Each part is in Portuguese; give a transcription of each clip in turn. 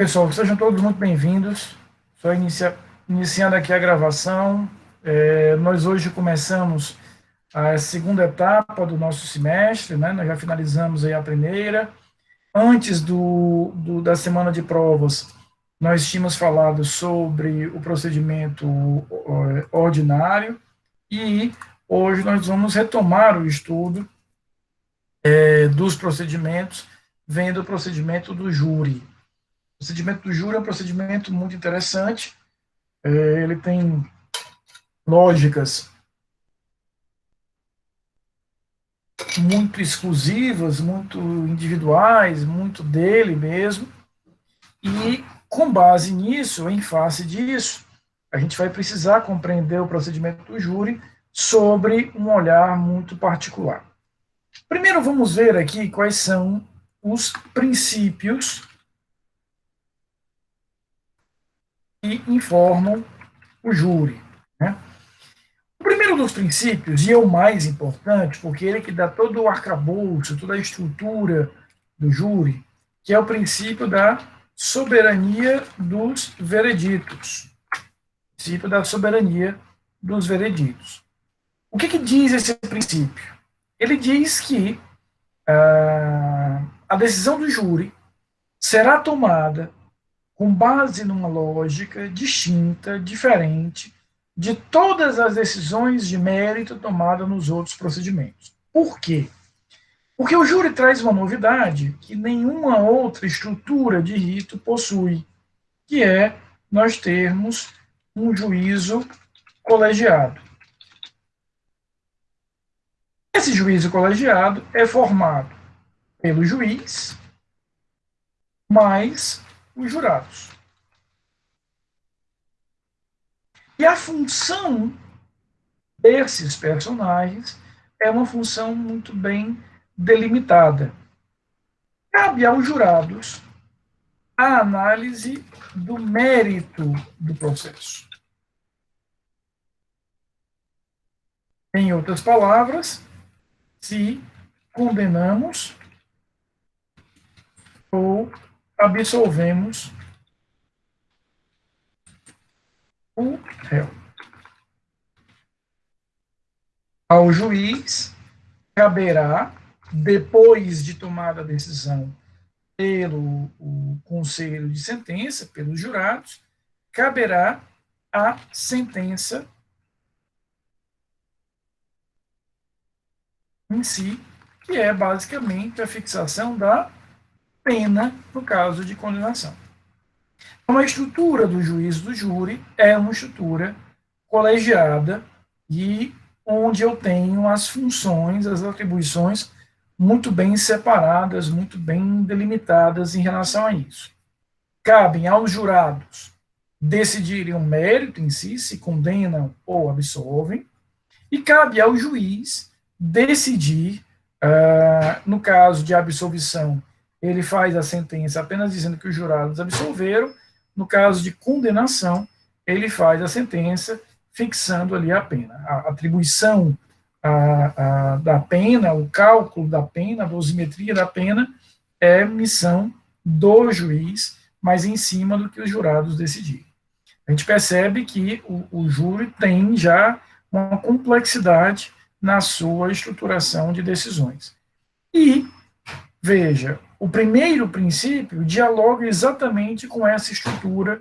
Pessoal, sejam todos muito bem-vindos. Só iniciando aqui a gravação. Nós hoje começamos a segunda etapa do nosso semestre, né? Nós já finalizamos aí a primeira. Antes da semana de provas, nós tínhamos falado sobre o procedimento ordinário e hoje nós vamos retomar o estudo dos procedimentos, vendo o procedimento do júri. O procedimento do júri é um procedimento muito interessante, ele tem lógicas muito exclusivas, muito individuais, muito dele mesmo, e com base nisso, em face disso, a gente vai precisar compreender o procedimento do júri sobre um olhar muito particular. Primeiro, vamos ver aqui quais são os princípios que informam o júri, né? O primeiro dos princípios, e é o mais importante, porque ele que dá todo o arcabouço, toda a estrutura do júri, que é o princípio da soberania dos vereditos. Princípio da soberania dos vereditos. O que diz esse princípio? Ele diz que a decisão do júri será tomada com base numa lógica distinta, diferente, de todas as decisões de mérito tomadas nos outros procedimentos. Por quê? Porque o júri traz uma novidade que nenhuma outra estrutura de rito possui, que é nós termos um juízo colegiado. Esse juízo colegiado é formado pelo juiz mais os jurados. E a função desses personagens é uma função muito bem delimitada. Cabe aos jurados a análise do mérito do processo. Em outras palavras, se condenamos ou absolvemos o réu. Ao juiz caberá, depois de tomada a decisão pelo conselho de sentença, pelos jurados, caberá a sentença em si, que é basicamente a fixação da pena no caso de condenação. Então, a estrutura do juízo do júri é uma estrutura colegiada e onde eu tenho as funções, as atribuições muito bem separadas, muito bem delimitadas em relação a isso. Cabem aos jurados decidirem o mérito em si, se condenam ou absolvem, e cabe ao juiz decidir, no caso de absolvição, ele faz a sentença apenas dizendo que os jurados absolveram, no caso de condenação, ele faz a sentença fixando ali a pena. A atribuição da pena, o cálculo da pena, a dosimetria da pena, é missão do juiz, mas em cima do que os jurados decidirem. A gente percebe que o júri tem já uma complexidade na sua estruturação de decisões. E, veja, o primeiro princípio dialoga exatamente com essa estrutura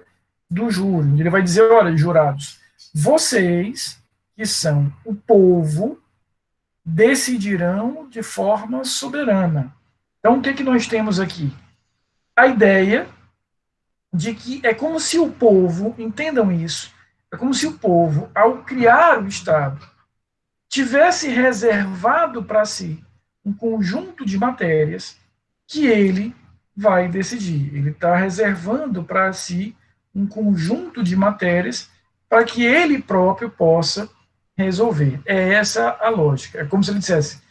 do júri. Ele vai dizer, olha, jurados, vocês, que são o povo, decidirão de forma soberana. Então, o que nós temos aqui? A ideia de que é como se o povo, entendam isso, é como se o povo, ao criar o Estado, tivesse reservado para si um conjunto de matérias que ele vai decidir. Ele está reservando para si um conjunto de matérias para que ele próprio possa resolver. É essa a lógica. É como se ele dissesse,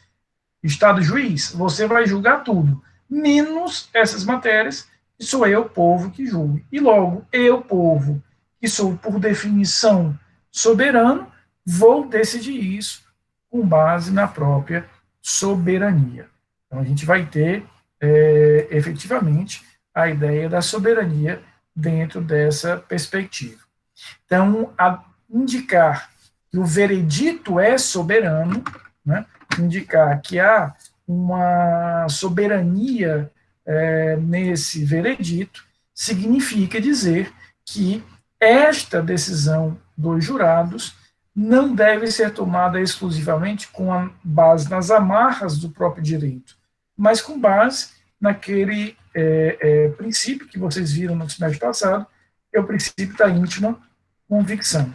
Estado juiz, você vai julgar tudo, menos essas matérias, que sou eu, povo, que julgo. E logo, eu, povo, que sou, por definição, soberano, vou decidir isso com base na própria soberania. Então, a gente vai ter, efetivamente, a ideia da soberania dentro dessa perspectiva. Então, indicar que o veredito é soberano, né, indicar que há uma soberania nesse veredito, significa dizer que esta decisão dos jurados não deve ser tomada exclusivamente com a base nas amarras do próprio direito, mas com base naquele princípio que vocês viram no semestre passado, que é o princípio da íntima convicção.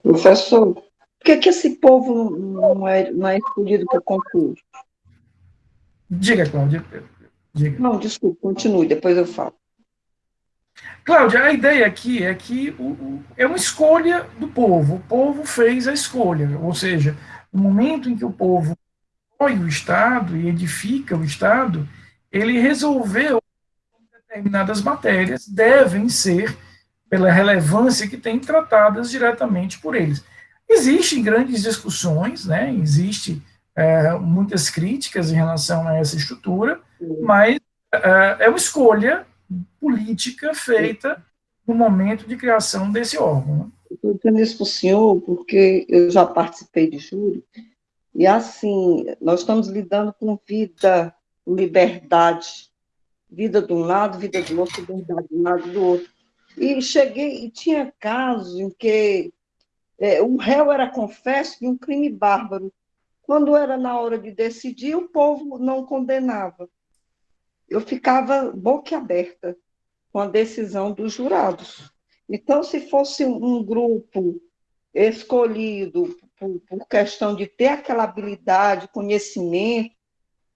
Professor, por que esse povo não é escolhido por concurso? Diga, Cláudia. Diga. Não, desculpe, continue, depois eu falo. Cláudia, a ideia aqui é que é uma escolha do povo. O povo fez a escolha, ou seja, no momento em que o povo apoia o Estado e edifica o Estado, ele resolveu que determinadas matérias devem ser, pela relevância que tem, tratadas diretamente por eles. Existem grandes discussões, né? Existem muitas críticas em relação a essa estrutura, mas é uma escolha política feita no momento de criação desse órgão. Estou dizendo isso para o senhor porque eu já participei de júri, e assim, nós estamos lidando com vida, liberdade, vida de um lado, vida do outro, liberdade de um lado e do outro. E tinha casos em que o réu era confesso de um crime bárbaro. Quando era na hora de decidir, o povo não condenava. Eu ficava boquiaberta com a decisão dos jurados. Então, se fosse um grupo escolhido por questão de ter aquela habilidade, conhecimento,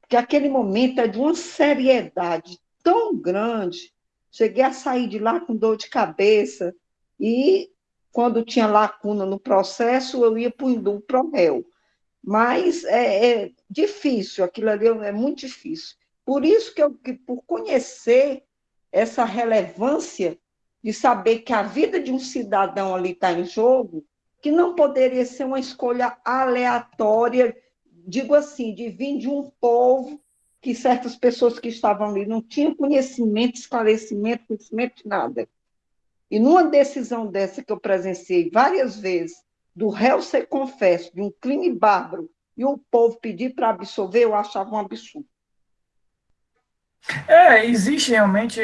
que aquele momento é de uma seriedade tão grande, cheguei a sair de lá com dor de cabeça, e quando tinha lacuna no processo, eu ia para o indulto pro réu. Mas é difícil, aquilo ali é muito difícil. Por isso que por conhecer essa relevância de saber que a vida de um cidadão ali está em jogo, que não poderia ser uma escolha aleatória, digo assim, de vir de um povo que certas pessoas que estavam ali não tinham conhecimento, esclarecimento, conhecimento de nada. E numa decisão dessa que eu presenciei várias vezes, do réu ser confesso de um crime bárbaro e o povo pedir para absolver, eu achava um absurdo. Existe realmente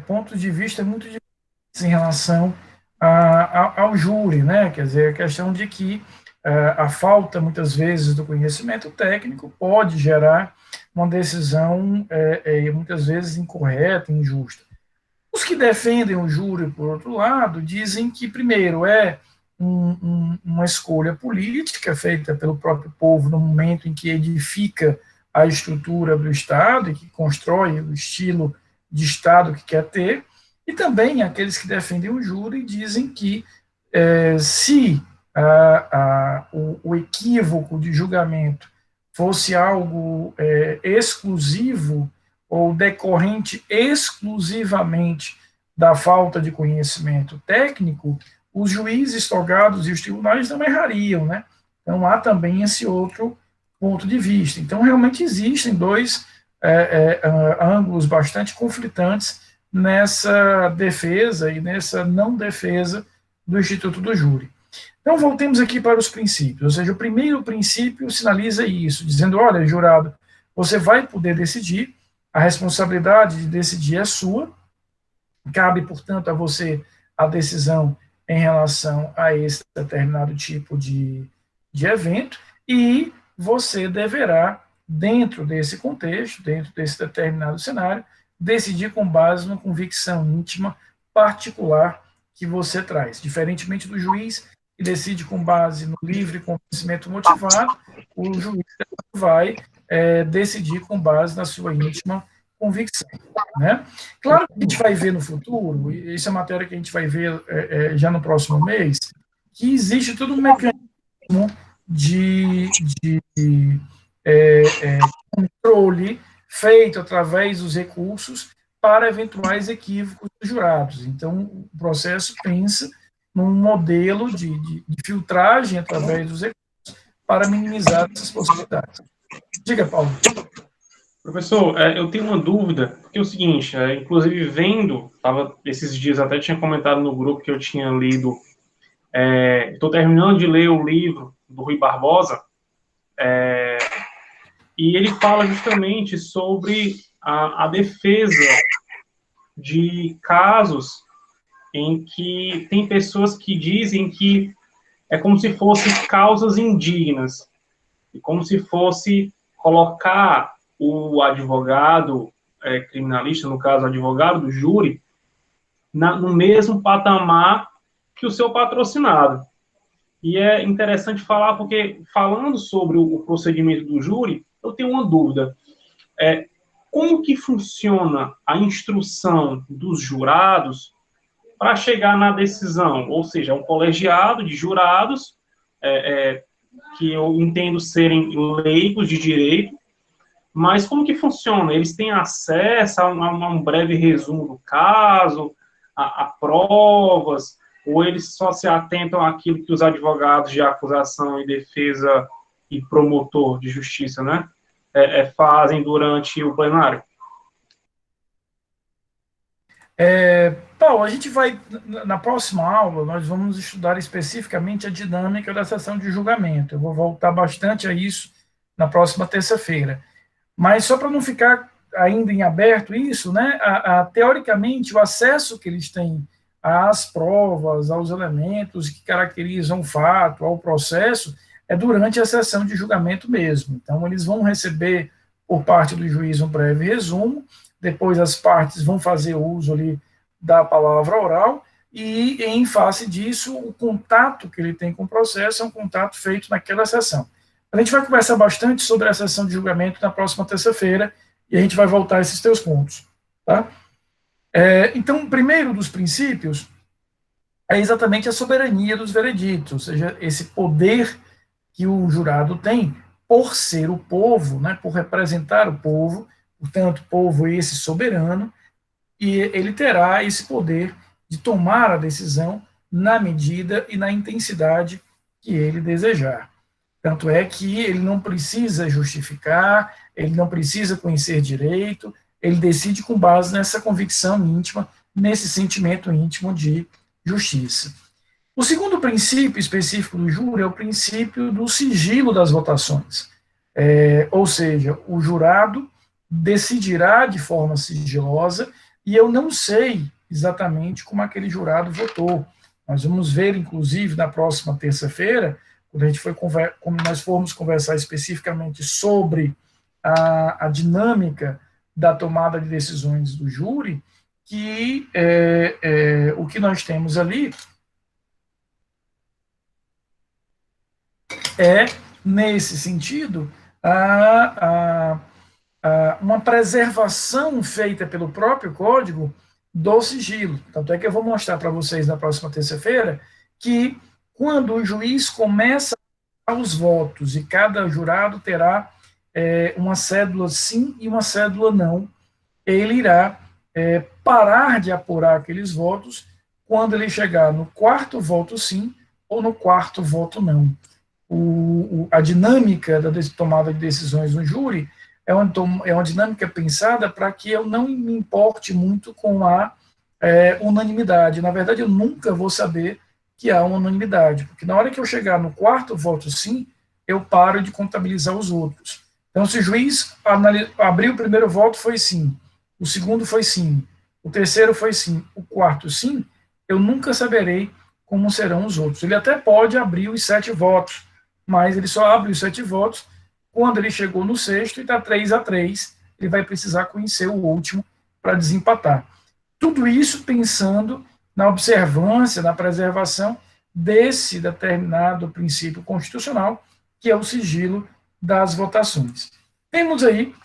pontos de vista muito diferentes em relação ao júri, né? Quer dizer, a questão de que a falta, muitas vezes, do conhecimento técnico pode gerar uma decisão, muitas vezes, incorreta, injusta. Os que defendem o júri, por outro lado, dizem que, primeiro, uma escolha política feita pelo próprio povo no momento em que edifica a estrutura do Estado e que constrói o estilo de Estado que quer ter, e também aqueles que defendem o júri dizem que se o equívoco de julgamento fosse algo exclusivo ou decorrente exclusivamente da falta de conhecimento técnico, os juízes togados e os tribunais não errariam, né? Então, há também esse outro ponto de vista. Então, realmente existem dois ângulos bastante conflitantes nessa defesa e nessa não defesa do Instituto do Júri. Então, voltemos aqui para os princípios, ou seja, o primeiro princípio sinaliza isso, dizendo, olha, jurado, você vai poder decidir, a responsabilidade de decidir é sua, cabe, portanto, a você a decisão em relação a esse determinado tipo de evento, e você deverá, dentro desse contexto, dentro desse determinado cenário, decidir com base numa convicção íntima particular que você traz. Diferentemente do juiz, que decide com base no livre convencimento motivado, o juiz vai decidir com base na sua íntima convicção. Né? Claro que a gente vai ver no futuro, e isso é matéria que a gente vai ver já no próximo mês, que existe todo um mecanismo de controle feito através dos recursos para eventuais equívocos dos jurados. Então, o processo pensa num modelo de filtragem através dos recursos para minimizar essas possibilidades. Diga, Paulo. Professor, eu tenho uma dúvida, porque é o seguinte, inclusive vendo, esses dias até tinha comentado no grupo que eu tinha lido, estou terminando de ler o livro do Rui Barbosa, e ele fala justamente sobre a defesa de casos em que tem pessoas que dizem que é como se fossem causas indignas, e como se fosse colocar o advogado criminalista, no caso, o advogado do júri, no mesmo patamar que o seu patrocinado. E é interessante falar, porque falando sobre o procedimento do júri, eu tenho uma dúvida. Como que funciona a instrução dos jurados para chegar na decisão? Ou seja, um colegiado de jurados, que eu entendo serem leigos de direito, mas como que funciona? Eles têm acesso a um breve resumo do caso, a provas, ou eles só se atentam àquilo que os advogados de acusação e defesa e promotor de justiça, né, fazem durante o plenário? Paulo, a gente vai, na próxima aula, nós vamos estudar especificamente a dinâmica da sessão de julgamento. Eu vou voltar bastante a isso na próxima terça-feira. Mas só para não ficar ainda em aberto isso, né, teoricamente, o acesso que eles têm às provas, aos elementos que caracterizam o fato, ao processo, é durante a sessão de julgamento mesmo. Então, eles vão receber, por parte do juiz, um breve resumo, depois as partes vão fazer uso ali da palavra oral, e, em face disso, o contato que ele tem com o processo é um contato feito naquela sessão. A gente vai conversar bastante sobre a sessão de julgamento na próxima terça-feira, e a gente vai voltar a esses teus pontos. Tá? Então, o primeiro dos princípios é exatamente a soberania dos vereditos, ou seja, esse poder que o jurado tem por ser o povo, né, por representar o povo, portanto, povo esse soberano, e ele terá esse poder de tomar a decisão na medida e na intensidade que ele desejar. Tanto é que ele não precisa justificar, ele não precisa conhecer direito, ele decide com base nessa convicção íntima, nesse sentimento íntimo de justiça. O segundo princípio específico do júri é o princípio do sigilo das votações. Ou seja, o jurado decidirá de forma sigilosa e eu não sei exatamente como aquele jurado votou. Nós vamos ver, inclusive, na próxima terça-feira, quando nós formos conversar especificamente sobre a dinâmica da tomada de decisões do júri, que o que nós temos ali é, nesse sentido, uma preservação feita pelo próprio código do sigilo. Tanto é que eu vou mostrar para vocês na próxima terça-feira que, quando o juiz começa os votos e cada jurado terá uma cédula sim e uma cédula não, ele irá parar de apurar aqueles votos quando ele chegar no quarto voto sim ou no quarto voto não. A dinâmica da tomada de decisões no júri é uma dinâmica pensada para que eu não me importe muito com a unanimidade. Na verdade, eu nunca vou saber que há uma unanimidade, porque na hora que eu chegar no quarto voto sim, eu paro de contabilizar os outros. Então, se o juiz abriu o primeiro voto, foi sim, o segundo foi sim, o terceiro foi sim, o quarto sim, eu nunca saberei como serão os outros. Ele até pode abrir os 7 votos, mas ele só abre os 7 votos quando ele chegou no sexto e está 3-3, ele vai precisar conhecer o último para desempatar. Tudo isso pensando na observância, na preservação desse determinado princípio constitucional, que é o sigilo das votações. Temos aí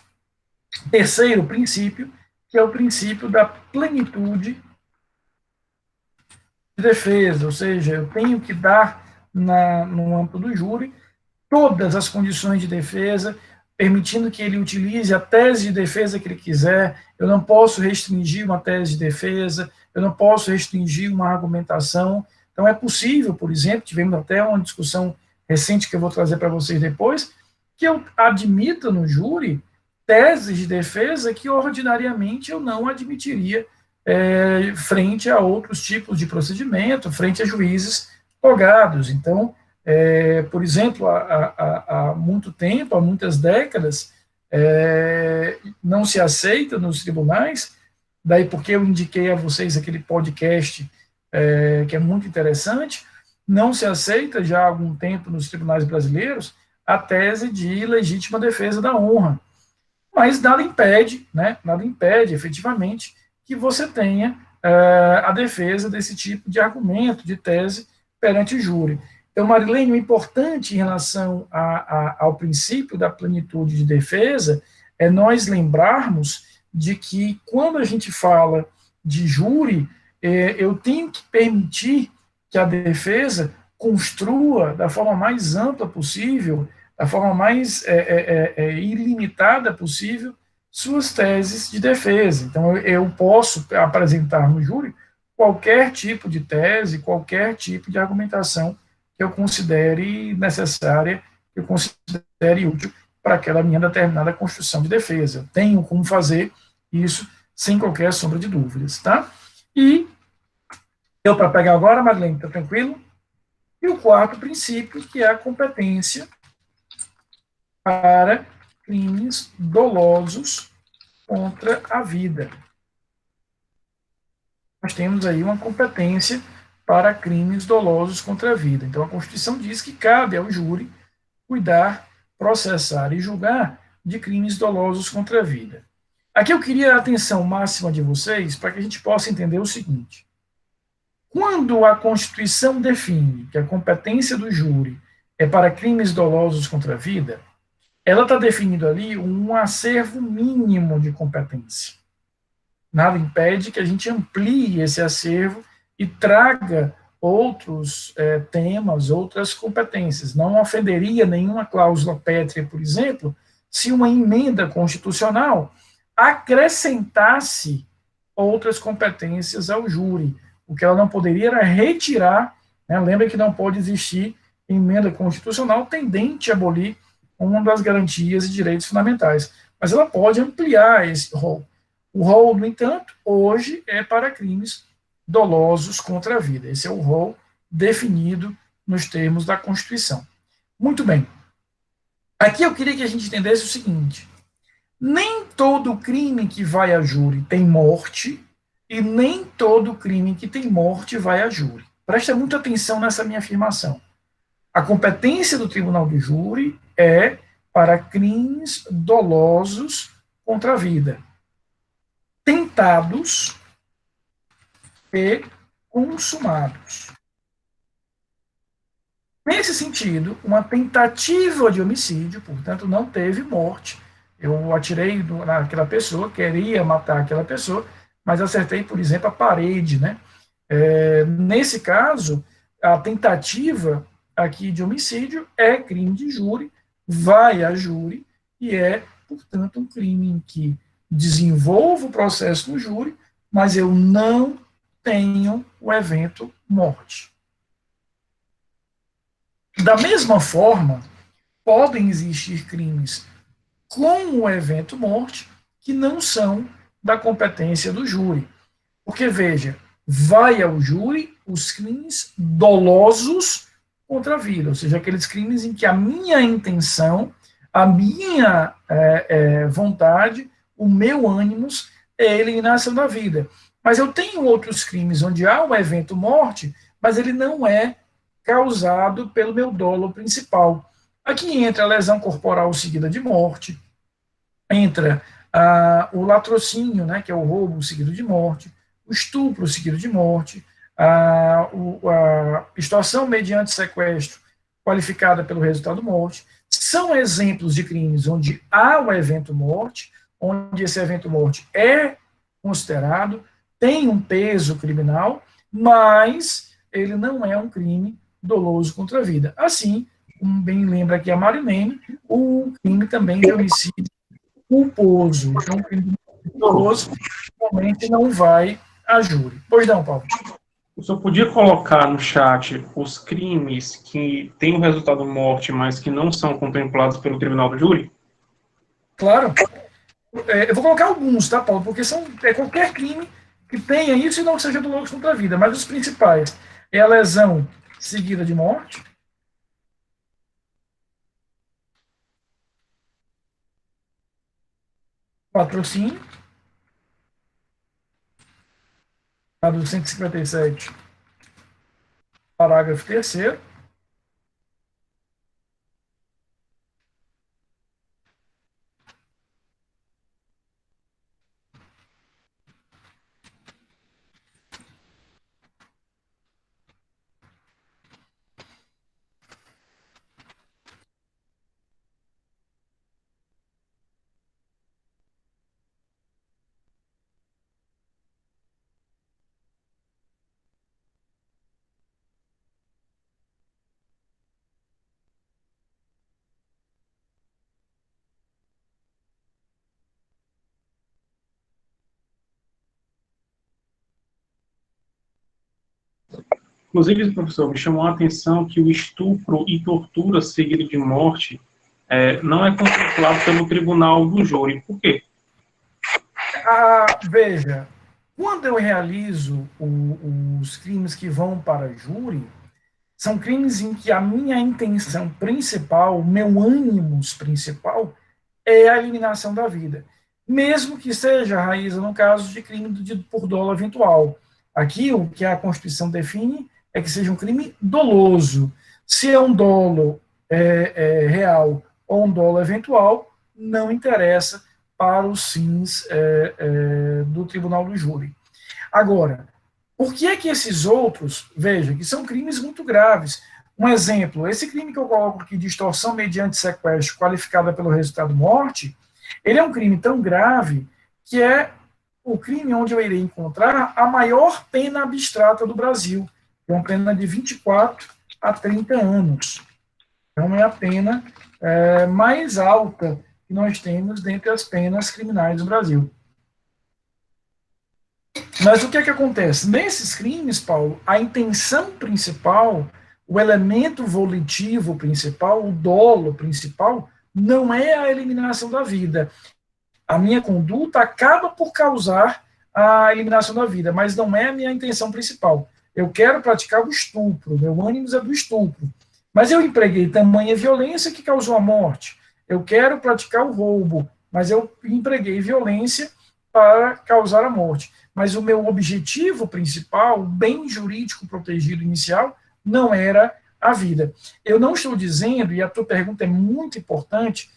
o terceiro princípio, que é o princípio da plenitude de defesa, ou seja, eu tenho que dar no âmbito do júri todas as condições de defesa, permitindo que ele utilize a tese de defesa que ele quiser. Eu não posso restringir uma tese de defesa, eu não posso restringir uma argumentação. Então, é possível, por exemplo, tivemos até uma discussão recente que eu vou trazer para vocês depois, que eu admita no júri teses de defesa que ordinariamente eu não admitiria frente a outros tipos de procedimento, frente a juízes togados. Então, por exemplo, há muito tempo, há muitas décadas, não se aceita nos tribunais, daí porque eu indiquei a vocês aquele podcast que é muito interessante, não se aceita já há algum tempo nos tribunais brasileiros a tese de legítima defesa da honra. Mas nada impede, né, nada impede efetivamente que você tenha a defesa desse tipo de argumento, de tese perante o júri. Então, Marilene, o importante em relação ao princípio da plenitude de defesa é nós lembrarmos de que quando a gente fala de júri, eu tenho que permitir que a defesa construa da forma mais ampla possível, da forma mais ilimitada possível, suas teses de defesa. Então, eu posso apresentar no júri qualquer tipo de tese, qualquer tipo de argumentação que eu considere necessária, que eu considere útil para aquela minha determinada construção de defesa. Eu tenho como fazer isso sem qualquer sombra de dúvidas, tá? E deu para pegar agora, Madeleine, tá tranquilo? E o quarto princípio, que é a competência para crimes dolosos contra a vida. Nós temos aí uma competência para crimes dolosos contra a vida. Então, a Constituição diz que cabe ao júri cuidar, processar e julgar de crimes dolosos contra a vida. Aqui eu queria a atenção máxima de vocês para que a gente possa entender o seguinte. Quando a Constituição define que a competência do júri é para crimes dolosos contra a vida, ela está definindo ali um acervo mínimo de competência. Nada impede que a gente amplie esse acervo e traga outros temas, outras competências. Não ofenderia nenhuma cláusula pétrea, por exemplo, se uma emenda constitucional acrescentasse outras competências ao júri. O que ela não poderia era retirar, né? Lembra que não pode existir emenda constitucional tendente a abolir uma das garantias e direitos fundamentais. Mas ela pode ampliar esse rol. O rol, no entanto, hoje é para crimes dolosos contra a vida. Esse é o rol definido nos termos da Constituição. Muito bem. Aqui eu queria que a gente entendesse o seguinte: nem todo crime que vai a júri tem morte e nem todo crime que tem morte vai a júri. Presta muita atenção nessa minha afirmação. A competência do tribunal do júri é para crimes dolosos contra a vida, tentados e consumados. Nesse sentido, uma tentativa de homicídio, portanto, não teve morte. Eu atirei naquela pessoa, queria matar aquela pessoa, mas acertei, por exemplo, a parede, né? Nesse caso, a tentativa aqui de homicídio é crime de júri, vai a júri e é, portanto, um crime em que desenvolvo o processo no júri, mas eu não tenho o evento morte. Da mesma forma, podem existir crimes com o evento morte que não são da competência do júri. Porque, veja, vai ao júri os crimes dolosos contra a vida, ou seja, aqueles crimes em que a minha intenção, a minha vontade, o meu ânimos é a eliminação da vida. Mas eu tenho outros crimes onde há o evento morte, mas ele não é causado pelo meu dolo principal. Aqui entra a lesão corporal seguida de morte, entra o latrocínio, né, que é o roubo seguido de morte, o estupro seguido de morte, a extorsão mediante sequestro qualificada pelo resultado morte. São exemplos de crimes onde há o evento morte, onde esse evento morte é considerado, tem um peso criminal, mas ele não é um crime doloso contra a vida. Assim, como bem lembra aqui a Marilene, o crime também de homicídio culposo. Então, o crime doloso realmente não vai a júri. Pois não, Paulo? O senhor podia colocar no chat os crimes que têm o resultado morte, mas que não são contemplados pelo tribunal do júri? Claro. Eu vou colocar alguns, tá, Paulo? Porque é qualquer crime que tenha isso e não seja doloso contra a vida. Mas os principais é a lesão seguida de morte, patrocínio, a do 157, parágrafo 3º, Inclusive, professor, me chamou a atenção que o estupro e tortura seguido de morte não é contemplado pelo tribunal do júri. Por quê? Veja, quando eu realizo os crimes que vão para júri, são crimes em que a minha intenção principal, o meu ânimos principal, é a eliminação da vida. Mesmo que seja, Raíza, no caso de crime por dolo eventual. Aqui, o que a Constituição define é que seja um crime doloso. Se é um dolo real ou um dolo eventual, não interessa para os fins do tribunal do júri. Agora, por que é que esses outros, veja, que são crimes muito graves? Um exemplo, esse crime que eu coloco aqui de extorsão mediante sequestro qualificada pelo resultado morte, ele é um crime tão grave que é o crime onde eu irei encontrar a maior pena abstrata do Brasil, que é uma pena de 24 a 30 anos. Então, é a pena mais alta que nós temos dentre as penas criminais do Brasil. Mas o que é que acontece? Nesses crimes, Paulo, a intenção principal, o elemento volitivo principal, o dolo principal, não é a eliminação da vida. A minha conduta acaba por causar a eliminação da vida, mas não é a minha intenção principal. Eu quero praticar o estupro, meu ânimo é do estupro. Mas eu empreguei tamanha violência que causou a morte. Eu quero praticar o roubo, mas eu empreguei violência para causar a morte. Mas o meu objetivo principal, o bem jurídico protegido inicial, não era a vida. Eu não estou dizendo, e a tua pergunta é muito importante,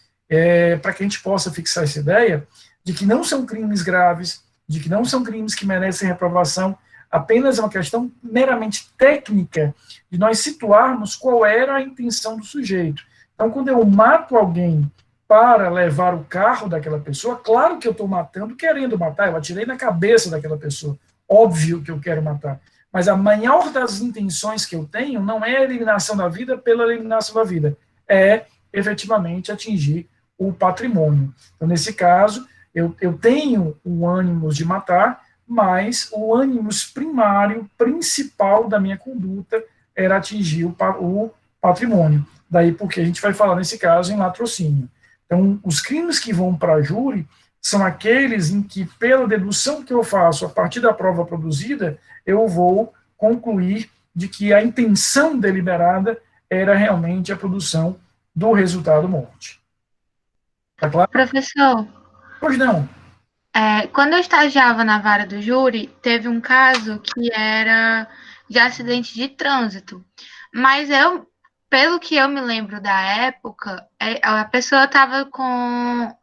para que a gente possa fixar essa ideia, de que não são crimes graves, de que não são crimes que merecem reprovação, apenas é uma questão meramente técnica de nós situarmos qual era a intenção do sujeito. Então, quando eu mato alguém para levar o carro daquela pessoa, claro que eu estou matando querendo matar, eu atirei na cabeça daquela pessoa, óbvio que eu quero matar, mas a maior das intenções que eu tenho não é a eliminação da vida pela eliminação da vida, é efetivamente atingir o patrimônio. Então, nesse caso, eu tenho o ânimo de matar, mas o ânimo primário, principal da minha conduta era atingir o patrimônio. Daí porque a gente vai falar, nesse caso, em latrocínio. Então, os crimes que vão para a júri são aqueles em que, pela dedução que eu faço a partir da prova produzida, eu vou concluir de que a intenção deliberada era realmente a produção do resultado morte. Tá claro? Professor, Pois não. Quando eu estagiava na vara do júri, teve um caso que era de acidente de trânsito. Mas pelo que eu me lembro da época, a pessoa estava com...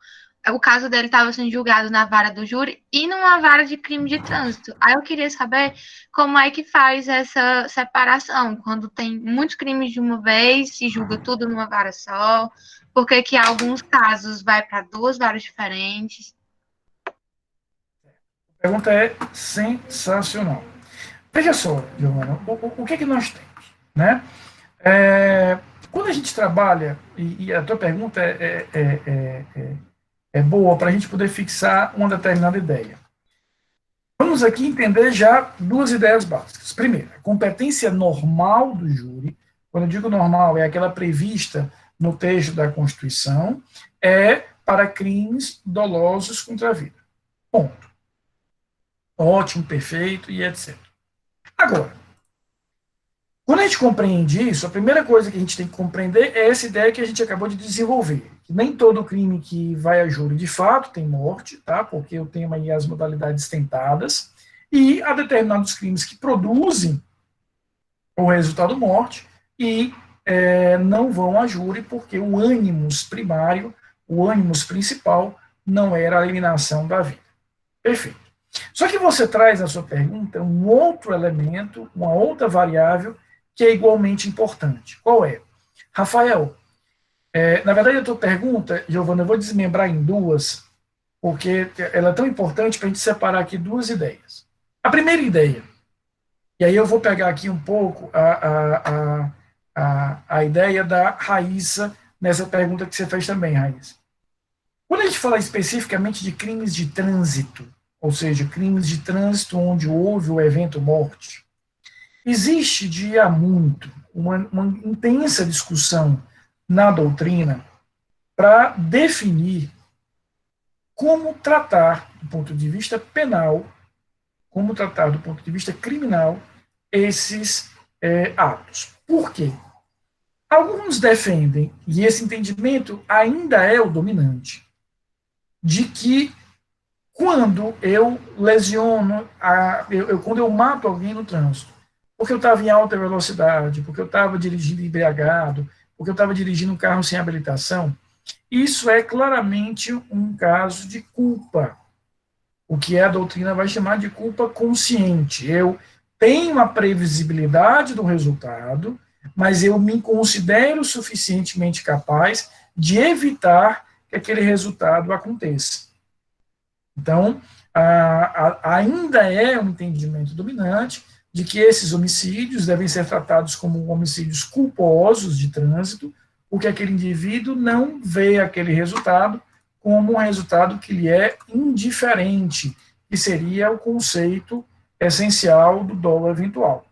O caso dele estava sendo julgado na vara do júri e numa vara de crime de trânsito. Aí eu queria saber como é que faz essa separação, quando tem muitos crimes de uma vez, se julga tudo numa vara só, porque que alguns casos vai para duas varas diferentes. A pergunta é sensacional. Veja só, Giovana, o que é que nós temos? Né? Quando a gente trabalha, e a tua pergunta é boa para a gente poder fixar uma determinada ideia. Vamos aqui entender já duas ideias básicas. Primeiro, a competência normal do júri, quando eu digo normal, é aquela prevista no texto da Constituição, é para crimes dolosos contra a vida. Ponto. Ótimo, perfeito e etc. Agora, quando a gente compreende isso, a primeira coisa que a gente tem que compreender é essa ideia que a gente acabou de desenvolver, que nem todo crime que vai a júri de fato tem morte, tá? Porque eu tenho aí as modalidades tentadas, e há determinados crimes que produzem o resultado morte e não vão a júri porque o ânimos primário, o ânimos principal, não era a eliminação da vida. Perfeito. Só que você traz na sua pergunta um outro elemento, uma outra variável, que é igualmente importante. Qual é? Rafael, na verdade a tua pergunta, Giovana, eu vou desmembrar em duas, porque ela é tão importante para a gente separar aqui duas ideias. A primeira ideia, e aí eu vou pegar aqui um pouco a ideia da Raíssa nessa pergunta que você fez também, Raíssa. Quando a gente fala especificamente de crimes de trânsito, ou seja, crimes de trânsito onde houve o evento morte, existe de há muito uma intensa discussão na doutrina para definir como tratar, do ponto de vista penal, como tratar do ponto de vista criminal esses atos. Por quê? Alguns defendem, e esse entendimento ainda é o dominante, de que quando eu lesiono, quando eu mato alguém no trânsito, porque eu estava em alta velocidade, porque eu estava dirigindo embriagado, porque eu estava dirigindo um carro sem habilitação, isso é claramente um caso de culpa. O que a doutrina vai chamar de culpa consciente. Eu tenho a previsibilidade do resultado, mas eu me considero suficientemente capaz de evitar que aquele resultado aconteça. Então, ainda é um entendimento dominante de que esses homicídios devem ser tratados como homicídios culposos de trânsito, porque aquele indivíduo não vê aquele resultado como um resultado que lhe é indiferente, que seria o conceito essencial do dolo eventual.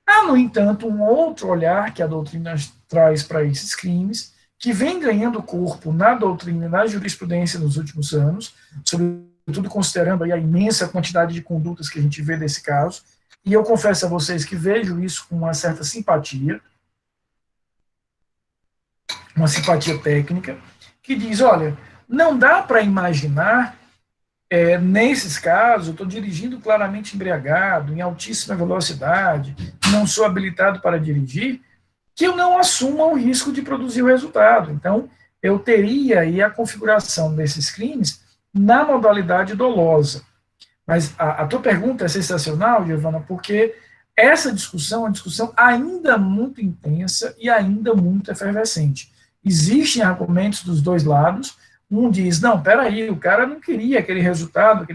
Há, no entanto, um outro olhar que a doutrina traz para esses crimes, que vem ganhando corpo na doutrina e na jurisprudência nos últimos anos, sobretudo considerando aí a imensa quantidade de condutas que a gente vê nesse caso, e eu confesso a vocês que vejo isso com uma certa simpatia, uma simpatia técnica, que diz, olha, não dá para imaginar, nesses casos, eu estou dirigindo claramente embriagado, em altíssima velocidade, não sou habilitado para dirigir, que eu não assuma o risco de produzir o resultado. Então, eu teria aí a configuração desses crimes na modalidade dolosa. Mas a tua pergunta é sensacional, Giovana, porque essa discussão é uma discussão ainda muito intensa e ainda muito efervescente. Existem argumentos dos dois lados. Um diz, não, peraí, o cara não queria aquele resultado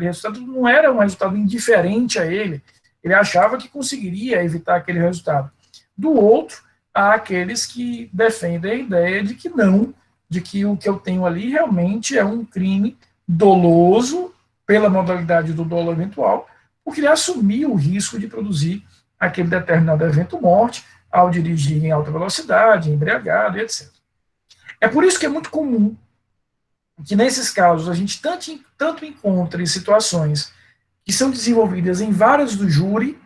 não era um resultado indiferente a ele, ele achava que conseguiria evitar aquele resultado. Do outro, há aqueles que defendem a ideia de que não, de que o que eu tenho ali realmente é um crime doloso, pela modalidade do dolo eventual, porque ele assumiu o risco de produzir aquele determinado evento morte ao dirigir em alta velocidade, embriagado, etc. É por isso que é muito comum que, nesses casos, a gente tanto encontre situações que são desenvolvidas em várias do júri,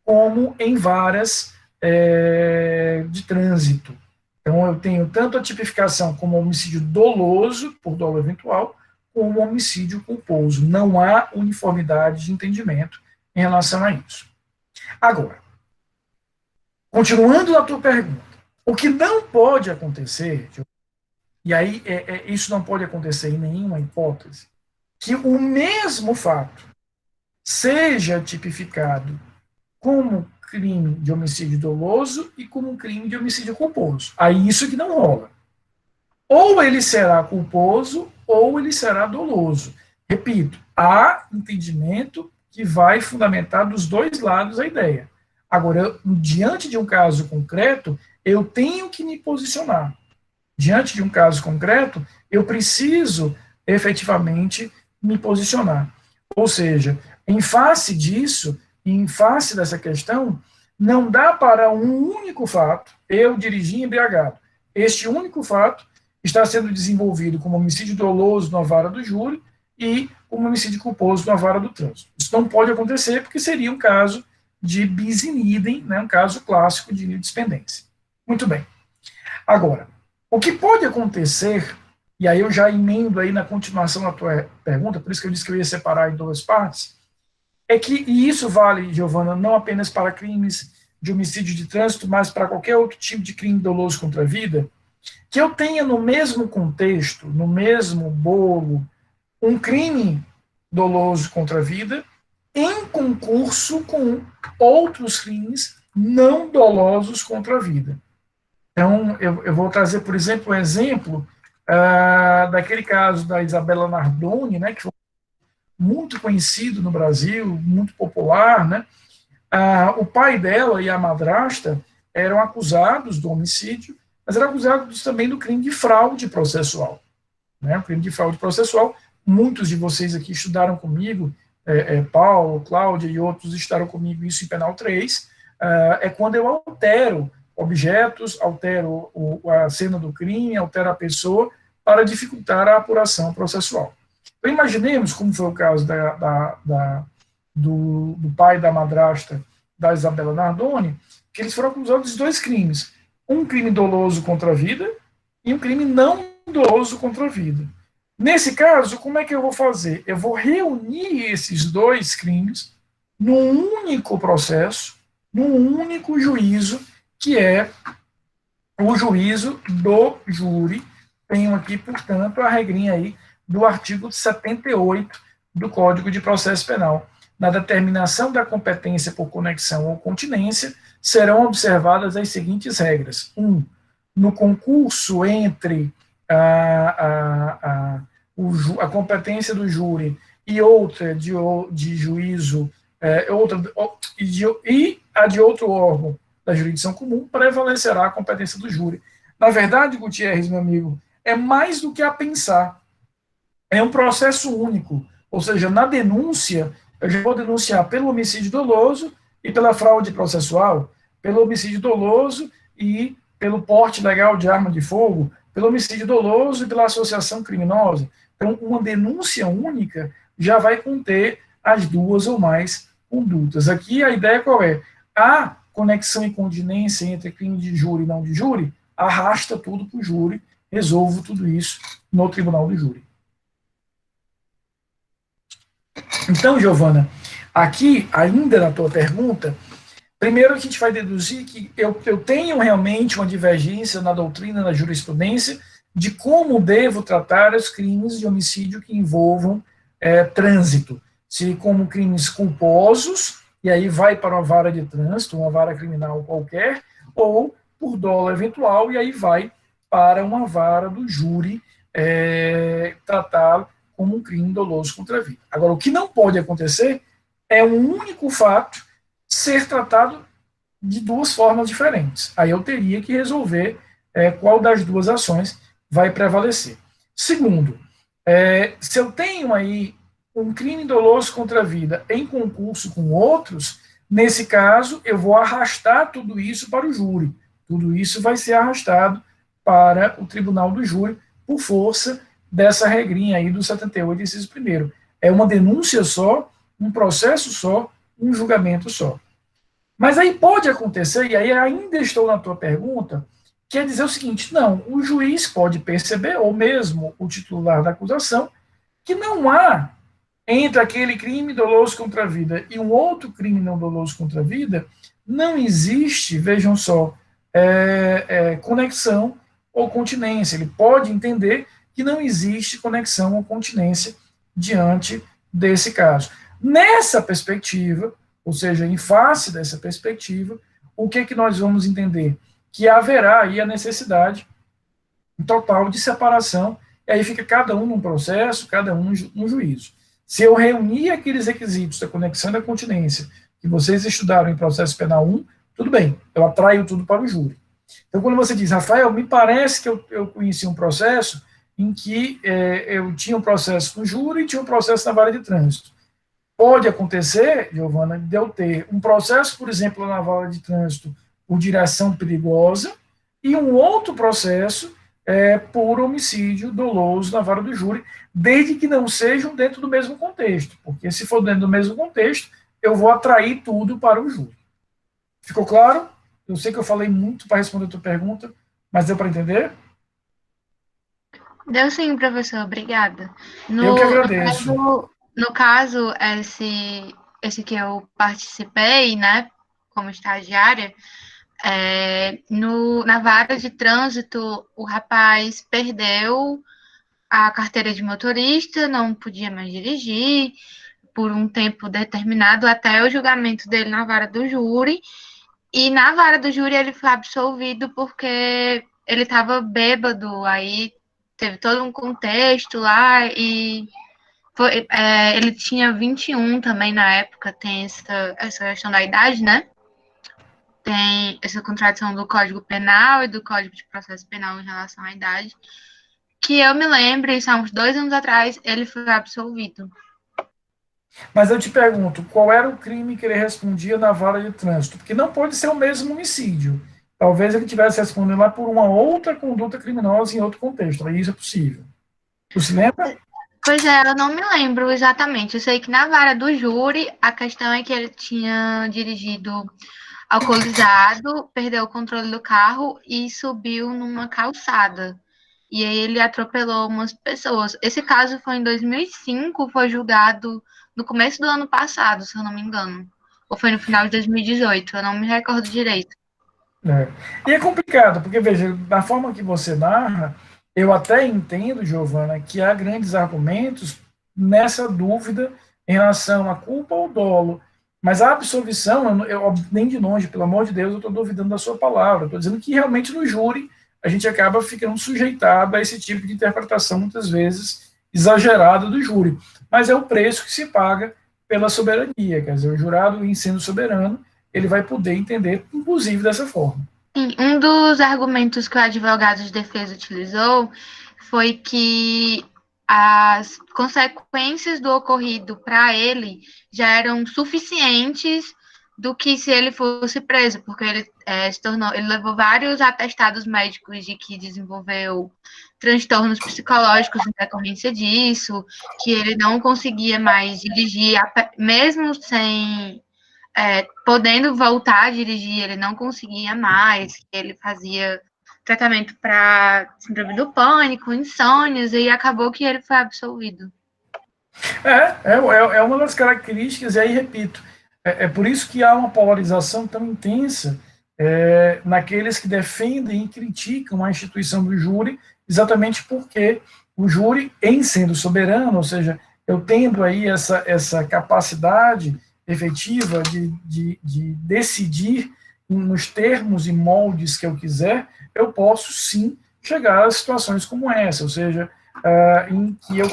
como em várias de trânsito. Então, eu tenho tanto a tipificação como homicídio doloso, por dolo eventual, como homicídio culposo. Não há uniformidade de entendimento em relação a isso. Agora, continuando na tua pergunta, o que não pode acontecer, e aí isso não pode acontecer em nenhuma hipótese, que o mesmo fato seja tipificado como crime de homicídio doloso e como um crime de homicídio culposo. Aí isso que não rola. Ou ele será culposo, ou ele será doloso. Repito, há entendimento que vai fundamentar dos dois lados a ideia. Agora, diante de um caso concreto, eu tenho que me posicionar. Diante de um caso concreto, eu preciso efetivamente me posicionar. Ou seja, em face disso, em face dessa questão, não dá para um único fato, eu dirigir embriagado, este único fato está sendo desenvolvido como homicídio doloso na vara do júri e como homicídio culposo na vara do trânsito. Isso não pode acontecer porque seria um caso de bis in idem, né, um caso clássico de litispendência. Muito bem. Agora, o que pode acontecer, e aí eu já emendo aí na continuação da tua pergunta, por isso que eu disse que eu ia separar em duas partes, é que, e isso vale, Giovana, não apenas para crimes de homicídio de trânsito, mas para qualquer outro tipo de crime doloso contra a vida, que eu tenha no mesmo contexto, no mesmo bolo, um crime doloso contra a vida em concurso com outros crimes não dolosos contra a vida. Então, eu vou trazer, por exemplo, um exemplo daquele caso da Isabela Nardoni, né, que foi muito conhecido no Brasil, muito popular, né? O pai dela e a madrasta eram acusados do homicídio, mas eram acusados também do crime de fraude processual. Né? O crime de fraude processual, muitos de vocês aqui estudaram comigo, Paulo, Cláudia e outros estudaram comigo isso em Penal 3, é quando eu altero objetos, altero a cena do crime, altero a pessoa para dificultar a apuração processual. Então, imaginemos, como foi o caso do pai da madrasta da Isabela Nardoni, que eles foram acusados de dois crimes. Um crime doloso contra a vida e um crime não doloso contra a vida. Nesse caso, como é que eu vou fazer? Eu vou reunir esses dois crimes num único processo, num único juízo, que é o juízo do júri. Tenho aqui, portanto, a regrinha aí do artigo 78 do Código de Processo Penal. Na determinação da competência por conexão ou continência, serão observadas as seguintes regras. 1. No concurso entre a competência do júri e outra de juízo, e a de outro órgão da jurisdição comum, prevalecerá a competência do júri. Na verdade, Gutierrez, meu amigo, é mais do que a pensar. É um processo único, ou seja, na denúncia, eu já vou denunciar pelo homicídio doloso e pela fraude processual, pelo homicídio doloso e pelo porte ilegal de arma de fogo, pelo homicídio doloso e pela associação criminosa. Então, uma denúncia única já vai conter as duas ou mais condutas. Aqui a ideia qual é? A conexão e continência entre crime de júri e não de júri, arrasta tudo para o júri, resolvo tudo isso no tribunal do júri. Então, Giovana, aqui, ainda na tua pergunta, primeiro a gente vai deduzir que eu tenho realmente uma divergência na doutrina, na jurisprudência, de como devo tratar os crimes de homicídio que envolvam trânsito. Se como crimes culposos, e aí vai para uma vara de trânsito, uma vara criminal qualquer, ou por dolo eventual, e aí vai para uma vara do júri tratar como um crime doloso contra a vida. Agora, o que não pode acontecer é um único fato ser tratado de duas formas diferentes. Aí eu teria que resolver qual das duas ações vai prevalecer. Segundo, se eu tenho aí um crime doloso contra a vida em concurso com outros, nesse caso, eu vou arrastar tudo isso para o júri. Tudo isso vai ser arrastado para o tribunal do júri por força dessa regrinha aí do 78, inciso 1º. É uma denúncia só, um processo só, um julgamento só. Mas aí pode acontecer, e aí ainda estou na tua pergunta, quer dizer o seguinte, não, o juiz pode perceber, ou mesmo o titular da acusação, que não há entre aquele crime doloso contra a vida e um outro crime não doloso contra a vida, não existe, vejam só, conexão ou continência. Ele pode entender que não existe conexão ou continência diante desse caso. Nessa perspectiva, ou seja, em face dessa perspectiva, o que nós vamos entender? Que haverá aí a necessidade total de separação, e aí fica cada um num processo, cada um num juízo. Se eu reunir aqueles requisitos da conexão e da continência que vocês estudaram em processo penal 1, tudo bem, eu atraio tudo para o júri. Então, quando você diz, Rafael, me parece que eu conheci um processo em que eu tinha um processo no júri e tinha um processo na vara de trânsito. Pode acontecer, Giovana, de eu ter um processo, por exemplo, na vara de trânsito por direção perigosa e um outro processo por homicídio doloso na vara do júri, desde que não sejam dentro do mesmo contexto, porque se for dentro do mesmo contexto, eu vou atrair tudo para o júri. Ficou claro? Eu sei que eu falei muito para responder a tua pergunta, mas deu para entender? Deu sim, professor, obrigada. Eu que agradeço. No caso, esse que eu participei, né, como estagiária, na vara de trânsito, o rapaz perdeu a carteira de motorista, não podia mais dirigir por um tempo determinado até o julgamento dele na vara do júri. E na vara do júri ele foi absolvido porque ele estava bêbado, aí teve todo um contexto lá e ele tinha 21 também na época, tem essa questão da idade, né? Tem essa contradição do Código Penal e do Código de Processo Penal em relação à idade, que eu me lembro, isso há uns 2 anos atrás, ele foi absolvido. Mas eu te pergunto, qual era o crime que ele respondia na vara de trânsito? Porque não pode ser o mesmo homicídio. Talvez ele tivesse respondendo lá por uma outra conduta criminosa em outro contexto. Aí isso é possível. Tu se lembra? Pois é, eu não me lembro exatamente. Eu sei que na vara do júri, a questão é que ele tinha dirigido alcoolizado, perdeu o controle do carro e subiu numa calçada. E aí ele atropelou umas pessoas. Esse caso foi em 2005, foi julgado no começo do ano passado, se eu não me engano. Ou foi no final de 2018, eu não me recordo direito. E é complicado, porque, veja, da forma que você narra, eu até entendo, Giovana, que há grandes argumentos nessa dúvida em relação à culpa ou dolo. Mas a absolvição, nem de longe, pelo amor de Deus, eu estou duvidando da sua palavra. Estou dizendo que realmente no júri a gente acaba ficando sujeitado a esse tipo de interpretação, muitas vezes exagerada do júri. Mas é o preço que se paga pela soberania. Quer dizer, o jurado, em sendo soberano, ele vai poder entender, inclusive, dessa forma. Sim, um dos argumentos que o advogado de defesa utilizou foi que as consequências do ocorrido para ele já eram suficientes do que se ele fosse preso, porque ele ele levou vários atestados médicos de que desenvolveu transtornos psicológicos em decorrência disso, que ele não conseguia mais dirigir, mesmo sem podendo voltar a dirigir, ele não conseguia mais, ele fazia tratamento para síndrome do pânico, insônias, e acabou que ele foi absolvido. É uma das características, e aí repito, é por isso que há uma polarização tão intensa naqueles que defendem e criticam a instituição do júri, exatamente porque o júri, em sendo soberano, ou seja, eu tendo aí essa capacidade efetiva de decidir nos termos e moldes que eu quiser, eu posso sim chegar a situações como essa, ou seja, em que eu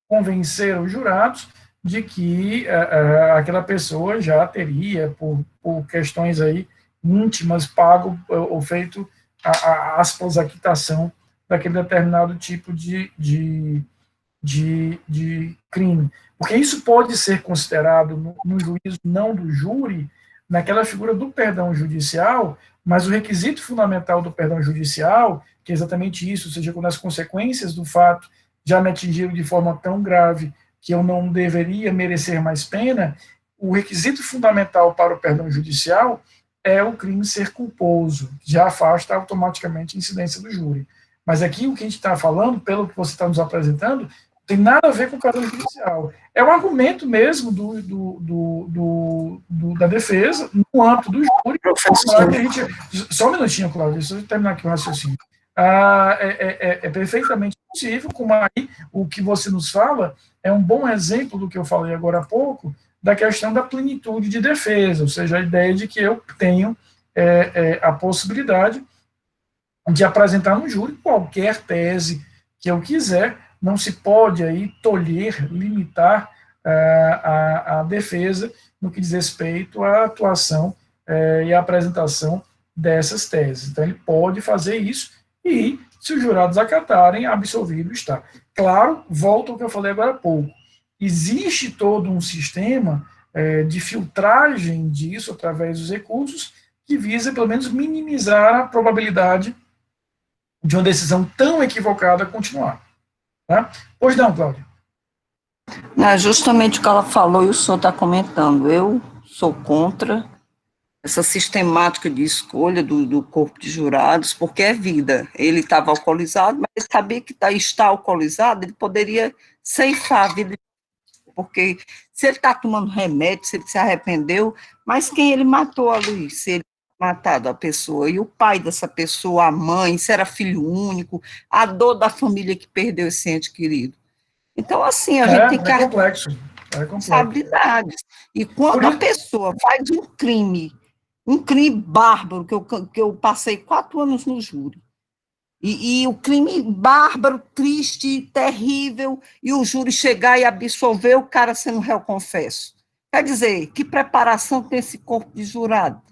convencer os jurados de que aquela pessoa já teria, por questões aí íntimas, pago ou feito aspas, a quitação daquele determinado tipo de crime. Porque isso pode ser considerado, no juízo não do júri, naquela figura do perdão judicial, mas o requisito fundamental do perdão judicial, que é exatamente isso, ou seja, quando as consequências do fato já me atingiram de forma tão grave que eu não deveria merecer mais pena, o requisito fundamental para o perdão judicial é o crime ser culposo, que já afasta automaticamente a incidência do júri. Mas aqui o que a gente está falando, pelo que você está nos apresentando, tem nada a ver com o perdão judicial. É um argumento mesmo da defesa, no âmbito do júri. Só um minutinho, Cláudio, deixa eu terminar aqui o raciocínio. É perfeitamente possível, como aí o que você nos fala é um bom exemplo do que eu falei agora há pouco, da questão da plenitude de defesa, ou seja, a ideia de que eu tenho a possibilidade de apresentar no júri qualquer tese que eu quiser. Não se pode aí tolher, limitar a defesa no que diz respeito à atuação e à apresentação dessas teses. Então, ele pode fazer isso e, se os jurados acatarem, absolvido está. Claro, volto ao que eu falei agora há pouco. Existe todo um sistema de filtragem disso através dos recursos que visa, pelo menos, minimizar a probabilidade de uma decisão tão equivocada continuar. Tá? Pois não, Cláudia. É justamente o que ela falou e o senhor está comentando. Eu sou contra essa sistemática de escolha do corpo de jurados, porque é vida. Ele estava alcoolizado, mas ele sabia que está alcoolizado, ele poderia ceifar a vida, porque se ele está tomando remédio, se ele se arrependeu, mas quem ele matou ali? Se ele matado a pessoa, e o pai dessa pessoa, a mãe, se era filho único, a dor da família que perdeu esse ente querido. Então, assim, a gente tem que complexo. responsabilidades. E quando a pessoa faz um crime bárbaro, que eu passei 4 anos no júri, e o crime bárbaro, triste, terrível, e o júri chegar e absolver o cara sendo réu confesso. Quer dizer, que preparação tem esse corpo de jurado?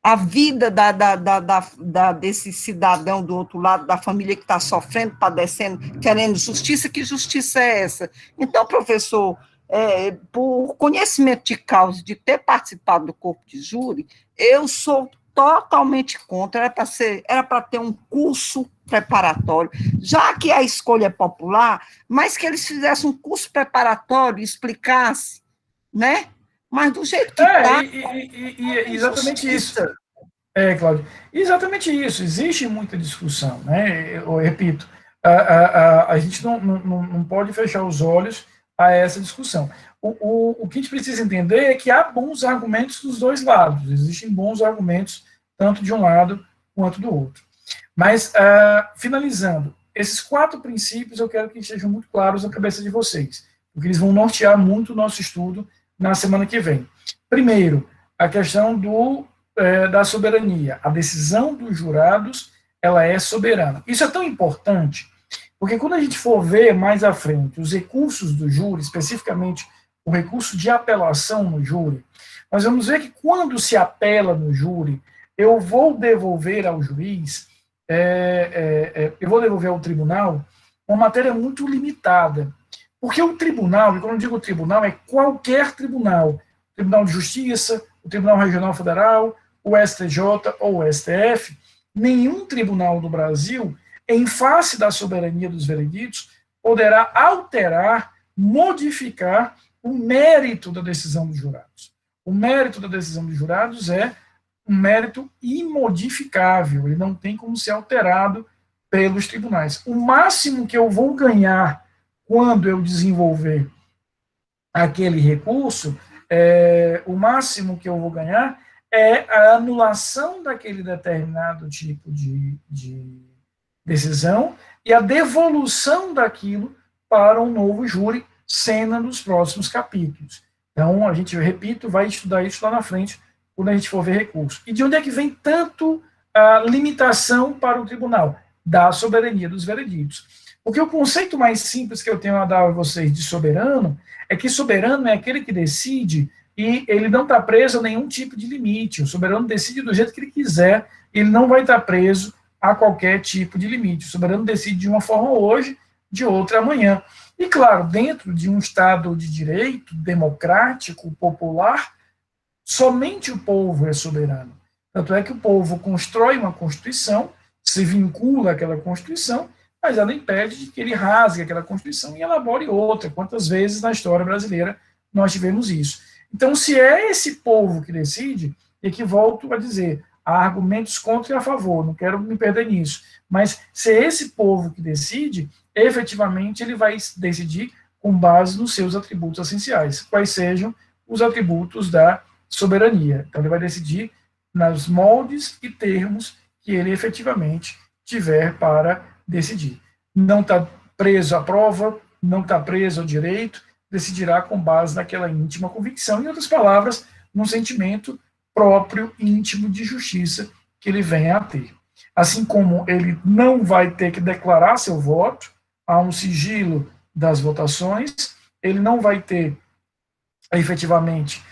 A vida desse cidadão do outro lado, da família que está sofrendo, padecendo, querendo justiça, que justiça é essa? Então, professor, por conhecimento de causa, de ter participado do corpo de júri, eu sou totalmente contra, era para ter um curso preparatório, já que a escolha é popular, mas que eles fizessem um curso preparatório e explicassem, né? Mas do jeito que está... exatamente isso. Cláudio, exatamente isso. Existe muita discussão, né? Eu repito, a gente não pode fechar os olhos a essa discussão. O que a gente precisa entender é que há bons argumentos dos dois lados. Existem bons argumentos, tanto de um lado quanto do outro. Mas, finalizando, esses 4 princípios eu quero que estejam muito claros na cabeça de vocês, porque eles vão nortear muito o nosso estudo na semana que vem. Primeiro, a questão da soberania. A decisão dos jurados, ela é soberana. Isso é tão importante, porque quando a gente for ver mais à frente os recursos do júri, especificamente o recurso de apelação no júri, nós vamos ver que quando se apela no júri, eu vou devolver ao juiz, eu vou devolver ao tribunal uma matéria muito limitada. Porque o tribunal, e quando eu digo tribunal, é qualquer tribunal, Tribunal de Justiça, o Tribunal Regional Federal, o STJ ou o STF, nenhum tribunal do Brasil, em face da soberania dos vereditos, poderá alterar, modificar o mérito da decisão dos jurados. O mérito da decisão dos jurados é um mérito imodificável, ele não tem como ser alterado pelos tribunais. O máximo que eu vou ganhar quando eu desenvolver aquele recurso, o máximo que eu vou ganhar é a anulação daquele determinado tipo de decisão e a devolução daquilo para um novo júri, cena nos próximos capítulos. Então, a gente, repito, vai estudar isso lá na frente, quando a gente for ver recurso. E de onde é que vem tanto a limitação para o tribunal? Da soberania dos vereditos. Porque o conceito mais simples que eu tenho a dar a vocês de soberano é que soberano é aquele que decide e ele não está preso a nenhum tipo de limite. O soberano decide do jeito que ele quiser, ele não vai estar preso a qualquer tipo de limite. O soberano decide de uma forma hoje, de outra amanhã. E, claro, dentro de um Estado de direito, democrático, popular, somente o povo é soberano. Tanto é que o povo constrói uma Constituição, se vincula àquela Constituição, mas ela impede que ele rasgue aquela Constituição e elabore outra. Quantas vezes na história brasileira nós tivemos isso? Então, se é esse povo que decide, e que volto a dizer, há argumentos contra e a favor, não quero me perder nisso, mas se é esse povo que decide, efetivamente ele vai decidir com base nos seus atributos essenciais, quais sejam os atributos da soberania. Então, ele vai decidir nos moldes e termos que ele efetivamente tiver para decidir. Não está preso à prova, não está preso ao direito, decidirá com base naquela íntima convicção, em outras palavras, num sentimento próprio, íntimo de justiça que ele venha a ter. Assim como ele não vai ter que declarar seu voto, há um sigilo das votações, ele não vai ter, efetivamente,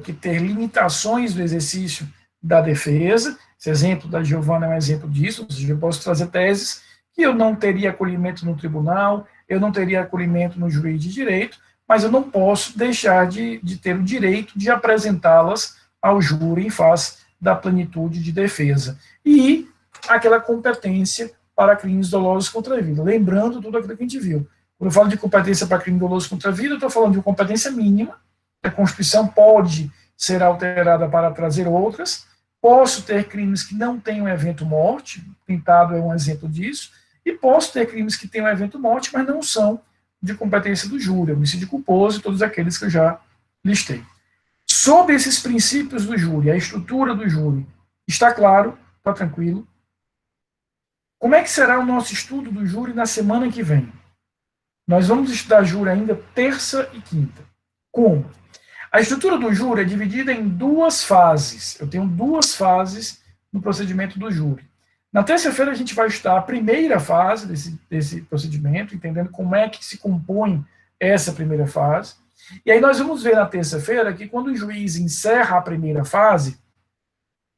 que ter limitações do exercício da defesa. Esse exemplo da Giovana é um exemplo disso, ou seja, eu posso trazer teses que eu não teria acolhimento no tribunal, eu não teria acolhimento no juiz de direito, mas eu não posso deixar de ter o direito de apresentá-las ao júri em face da plenitude de defesa. E aquela competência para crimes dolosos contra a vida. Lembrando tudo aquilo que a gente viu. Quando eu falo de competência para crime doloso contra a vida, eu estou falando de uma competência mínima. A Constituição pode ser alterada para trazer outras. Posso ter crimes que não tenham evento morte, pintado é um exemplo disso, e posso ter crimes que tenham evento morte, mas não são de competência do júri, homicídio culposo e todos aqueles que eu já listei. Sob esses princípios do júri, a estrutura do júri, está claro, está tranquilo. Como é que será o nosso estudo do júri na semana que vem? Nós vamos estudar júri ainda terça e quinta. Como? A estrutura do júri é dividida em duas fases. Eu tenho duas fases no procedimento do júri. Na terça-feira, a gente vai estudar a primeira fase desse procedimento, entendendo como é que se compõe essa primeira fase. E aí nós vamos ver na terça-feira que quando o juiz encerra a primeira fase,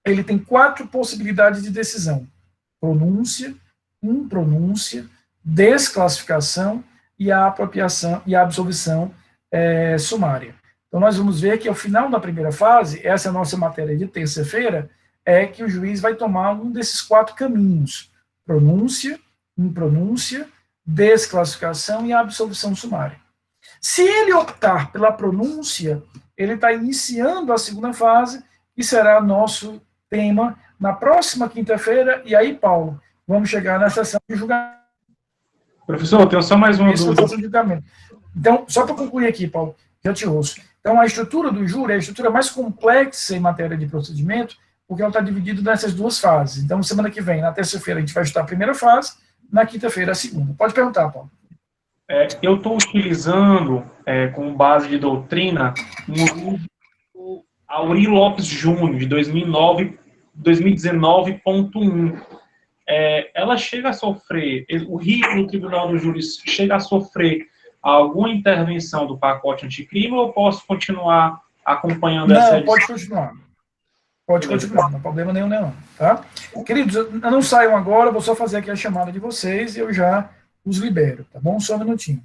ele tem 4 possibilidades de decisão: pronúncia, impronúncia, desclassificação e a apropriação e a absolvição sumária. Então nós vamos ver que ao final da primeira fase, essa é a nossa matéria de terça-feira, é que o juiz vai tomar um desses 4 caminhos: pronúncia, impronúncia, desclassificação e a absolvição sumária. Se ele optar pela pronúncia, ele está iniciando a segunda fase, que será nosso tema na próxima quinta-feira. E aí, Paulo, vamos chegar na sessão de julgamento. Professor, eu tenho só mais uma dúvida. Então, só para concluir aqui, Paulo, já te ouço. Então, a estrutura do júri é a estrutura mais complexa em matéria de procedimento, porque ela está dividida nessas duas fases. Então, semana que vem, na terça-feira, a gente vai estudar a primeira fase, na quinta-feira, a segunda. Pode perguntar, Paulo. Eu estou utilizando, como base de doutrina, um livro Auri Lopes Júnior, de 2009, 2019.1. Ela chega a sofrer, o rito do Tribunal do Júri chega a sofrer alguma intervenção do pacote anticrime, ou eu posso continuar acompanhando essa edição? Não, pode continuar. Pode continuar, não há problema nenhum, não. Tá? Queridos, não saiam agora, vou só fazer aqui a chamada de vocês e eu já os libero, tá bom? Só um minutinho.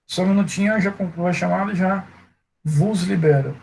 Só um minutinho, eu já concluo a chamada e já vos libero.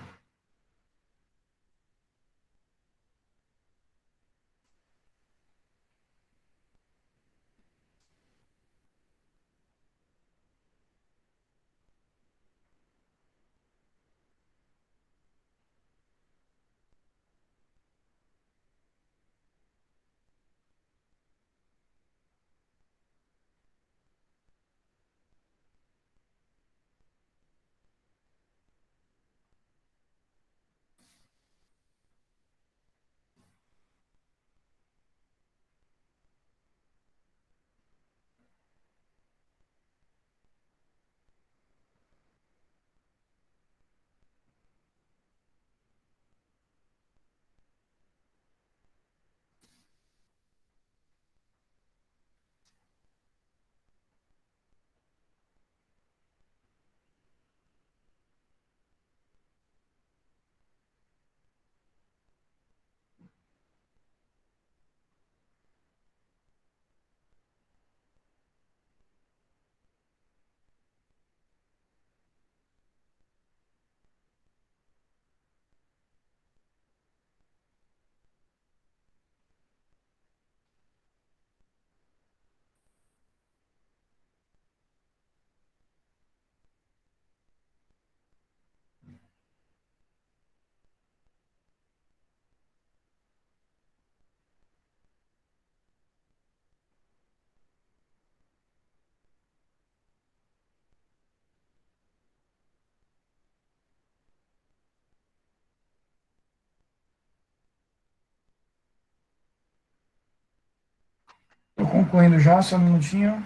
Estou concluindo já, só um minutinho.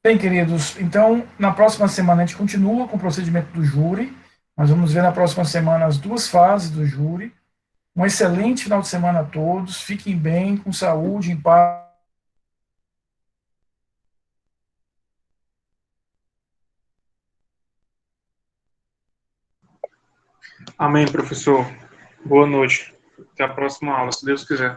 Bem, queridos, então, na próxima semana a gente continua com o procedimento do júri. Nós vamos ver na próxima semana as duas fases do júri. Um excelente final de semana a todos. Fiquem bem, com saúde, em paz. Amém, professor. Boa noite. Até a próxima aula, se Deus quiser.